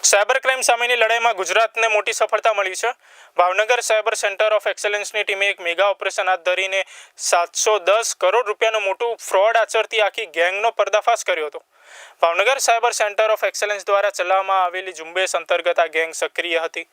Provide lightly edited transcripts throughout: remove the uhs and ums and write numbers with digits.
Cyber crime સામેની લડાઈમાં ગુજરાતને મોટી સફળતા મળી છે। ભાવનગર સાયબર સેન્ટર ઓફ એક્સેલન્સની ટીમે એક મેગા ઓપરેશન હાથ ધરીને 710 કરોડ રૂપિયાનું મોટું ફ્રોડ આચરતી આખી ગેંગનો પર્દાફાશ કર્યો હતો। Bhavnagar cyber centre of excellence દ્વારા ચલાવવામાં આવેલી ઝુંબેશ અંતર્ગત આ ગેંગ સક્રિય હતી।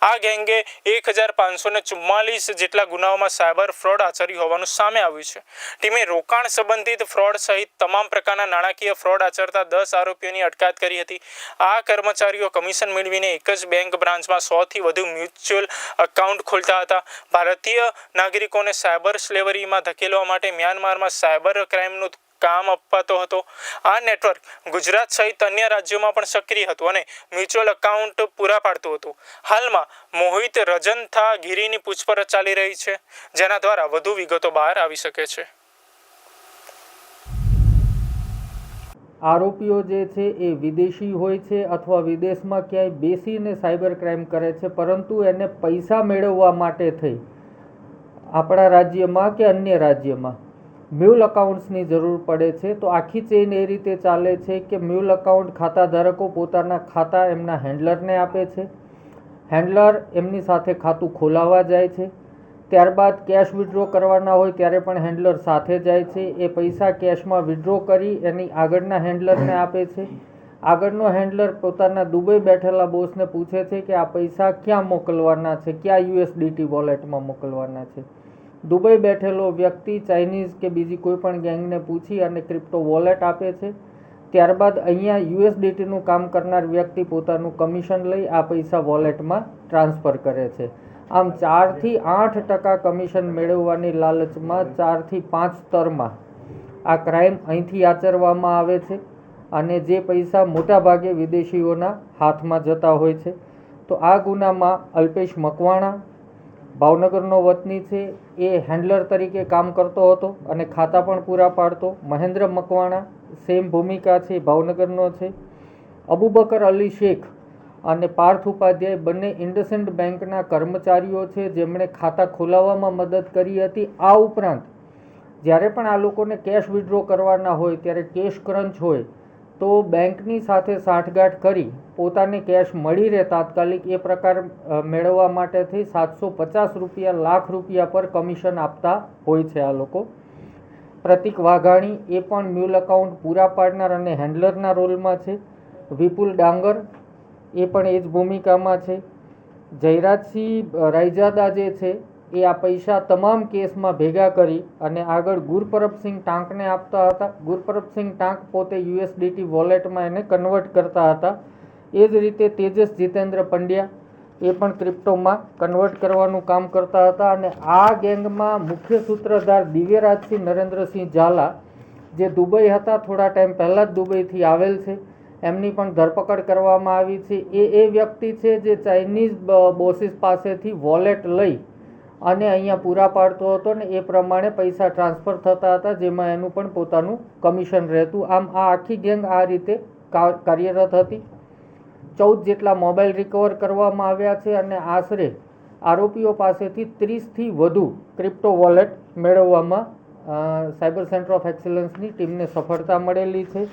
આ ગેંગે 1544 જેટલા ગુનાઓમાં સાયબર ફ્રોડ આચર્યું હોવાનું સામે આવ્યું છે। ટીમે રોકાણ સંબંધિત ફ્રોડ સહિત તમામ પ્રકારના નાણાકીય ફ્રોડ આચરતા 10 આરોપીઓની અટકાયત કરી હતી। આ કર્મચારીઓ કમિશન મેળવીને એક જ બેંક બ્રાન્ચમાં 100 થી વધુ મ્યુચ્યુઅલ એકાઉન્ટ ખોલતા હતા। ભારતીય નાગરિકોને સાયબર સ્લેવરીમાં ધકેલવા માટે મ્યાનમારમાં સાયબર ક્રાઇમનું કામ અપાતો હતો। આ નેટવર્ક ગુજરાત સહિત અન્ય રાજ્યોમાં પણ સક્રિય હતું અને મ્યુચ્યુઅલ એકાઉન્ટ પૂરા પાડતું હતું। હાલમાં મોહિત રજનથા ગીરીની પૂછપરછ ચાલી રહી છે, જેના દ્વારા વધુ વિગતો બહાર આવી શકે છે। આરોપીઓ જે છે એ વિદેશી હોય છે અથવા વિદેશમાં ક્યાંય બેસીને સાયબર ક્રાઇમ કરે છે, પરંતુ એને પૈસા મેળવવા માટે થઈ આપણા રાજ્યમાં કે અન્ય રાજ્યમાં મ્યુલ એકાઉન્ટ્સની જરૂર પડે છે। તો આખી ચેઇન એ રીતે ચાલે છે કે મ્યુલ એકાઉન્ટ ખાતા ધારકો પોતાના ખાતા એમના હેન્ડલરને આપે છે, હેન્ડલર એમની સાથે ખાતું ખોલાવવા જાય છે, ત્યારબાદ કેશ વિડ્રો કરવાના હોય ત્યારે પણ હેન્ડલર સાથે જાય છે। એ પૈસા કેશમાં વિડ્રો કરી એની આગળના હેન્ડલરને આપે છે। આગળનો હેન્ડલર પોતાના દુબઈ બેઠેલા બોસને પૂછે છે કે આ પૈસા ક્યાં મોકલવાના છે, ક્યાં USDT વોલેટમાં મોકલવાના છે। દુબઈ બેઠેલો વ્યક્તિ ચાઇનીઝ કે બીજી કોઈ પણ ગેંગને પૂછી અને ક્રિપ્ટો વોલેટ આપે છે। ત્યારબાદ અહીંયા USDTનું કામ કરનાર વ્યક્તિ પોતાનું કમિશન લઈ આ પૈસા વોલેટમાં ટ્રાન્સફર કરે છે। આમ 4 થી 8% કમિશન મેળવવાની લાલચમાં 4 થી 5 સ્તરમાં આ ક્રાઇમ અહીંથી આચરવામાં આવે છે અને જે પૈસા મોટાભાગે વિદેશીઓના હાથમાં જતા હોય છે। તો આ ગુનામાં અલ્પેશ મકવાણા ભાવનગરનો વતની છે, એ હેન્ડલર તરીકે કામ કરતો હતો અને ખાતા પણ પૂરા પાડતો। મહેન્દ્ર મકવાણા સેમ ભૂમિકા છે, ભાવનગરનો છે। અબુબકર અલી શેખ અને પાર્થ ઉપાધ્યાય બંને ઇન્ડસઇન્ડ બેંકના કર્મચારીઓ છે, જેમણે ખાતા ખોલાવવામાં મદદ કરી હતી। આ ઉપરાંત જ્યારે પણ આ લોકોને કેશ વિડ્રો કરવાના હોય ત્યારે કેશ ક્રંચ હોય તો બેંકની સાથે સાંઠગાંઠ કરી પોતાને કેશ મળી રહે તાત્કાલિક એ પ્રકાર મેળવવા માટે થઈ 750 રૂપિયા લાખ રૂપિયા પર કમિશન આપતા હોય છે આ લોકો। પ્રતિક વાઘાણી એ પણ મ્યુલ એકાઉન્ટ પૂરા પાડનાર અને હેન્ડલરના રોલમાં છે। વિપુલ ડાંગર એ પણ એ જ ભૂમિકામાં છે। જયરાજસિંહ રાયજાદા જે છે એ આ પૈસા તમામ કેસમાં ભેગા કરી અને આગળ ગુરપરબસિંહ ટાંકને આપતા હતા। ગુરપરબસિંહ ટાંક પોતે USDT વોલેટમાં એને કન્વર્ટ કરતા હતા। એ જ રીતે તેજસ જીતેન્દ્ર પંડ્યા એ પણ ક્રિપ્ટોમાં કન્વર્ટ કરવાનું કામ કરતા હતા અને આ ગેંગમાં મુખ્ય સૂત્રધાર દિવ્યરાજસિંહ નરેન્દ્રસિંહ ઝાલા જે દુબઈ હતા, થોડા ટાઈમ પહેલાં જ દુબઈથી આવેલ છે, એમની પણ ધરપકડ કરવામાં આવી છે। એ વ્યક્તિ છે જે ચાઇનીઝ બોસીસ પાસેથી વોલેટ લઈ અને અહીંયા પૂરા પાડતો હતો ને એ પ્રમાણે પૈસા ટ્રાન્સફર થતા હતા, જેમાં એનું પણ પોતાનું કમિશન રહેતું। આમ આ આખી ગેંગ આ રીતે કાર્યરત હતી। 14 જેટલા મોબાઈલ રિકવર કરવામાં આવ્યા છે અને આશરે આરોપીઓ પાસેથી 30 થી વધુ ક્રિપ્ટો વોલેટ મેળવવામાં સાયબર સેન્ટર ઓફ એક્સેલન્સની ટીમને સફળતા મળેલી છે।